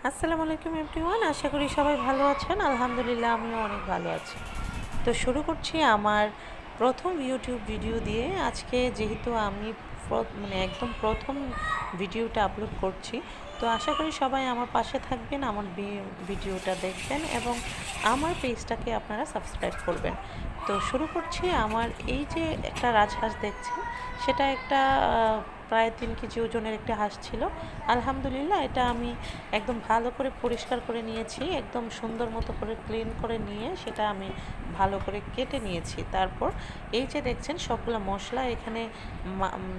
আসসালামু আলাইকুম এভরিওয়ান, আশা করি সবাই ভালো আছেন। আলহামদুলিল্লাহ আমিও অনেক ভালো আছি। তো শুরু করছি আমার প্রথম ইউটিউব ভিডিও দিয়ে। আজকে যেহেতু আমি একদম প্রথম ভিডিওটা আপলোড করছি, তো আশা করি সবাই আমার পাশে থাকবেন, আমার ভিডিওটা দেখবেন এবং আমার পেজটাকে আপনারা সাবস্ক্রাইব করবেন। তো শুরু করছি। আমার এই যে একটা রাজহাঁস দেখছেন, সেটা একটা প্রায় 3 কেজি ওজনের একটা হাঁস ছিল। আলহামদুলিল্লাহ এটা আমি একদম ভালো করে পরিষ্কার করে নিয়েছি, একদম সুন্দর মতো করে ক্লিন করে নিয়ে সেটা আমি ভালো করে কেটে নিয়েছি। তারপর এই যে দেখছেন সবগুলো মশলা এখানে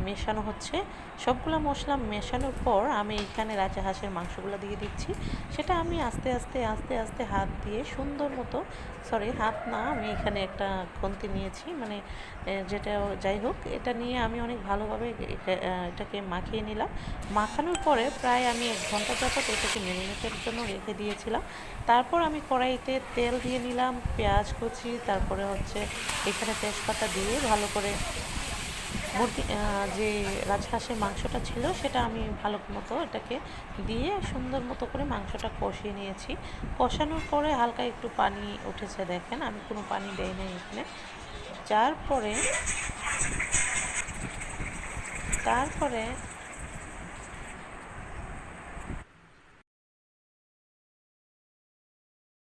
মেশানো হচ্ছে। সবগুলো মশলা মেশানোর পর আমি এখানে রাজহাঁসের মাংসগুলো দিয়ে দিচ্ছি। সেটা আমি আস্তে আস্তে আস্তে আস্তে হাত দিয়ে সুন্দর মতো, সরি হাত না, আমি এখানে একটা খুন্তি নিয়েছি, যেটা যাই হোক, এটা নিয়ে আমি অনেক ভালোভাবে এটাকে মাখিয়ে নিলাম। মাখানোর পরে প্রায় আমি 1 ঘন্টা যাবত এটাকে মেরিনেটের জন্য রেখে দিয়েছিলাম। তারপর আমি কড়াইতে তেল দিয়ে নিলাম, পেঁয়াজ কুচি, তারপরে হচ্ছে এখানে তেজপাতা দিয়ে ভালো করে মুরগি যে রাজহাঁসের মাংসটা ছিল সেটা আমি ভালো মতো এটাকে দিয়ে সুন্দর মতো করে মাংসটা কষিয়ে নিয়েছি। কষানোর পরে হালকা একটু পানি উঠেছে, দেখেন আমি কোনো পানি দেই নাই এখানে। তারপরে তারপরে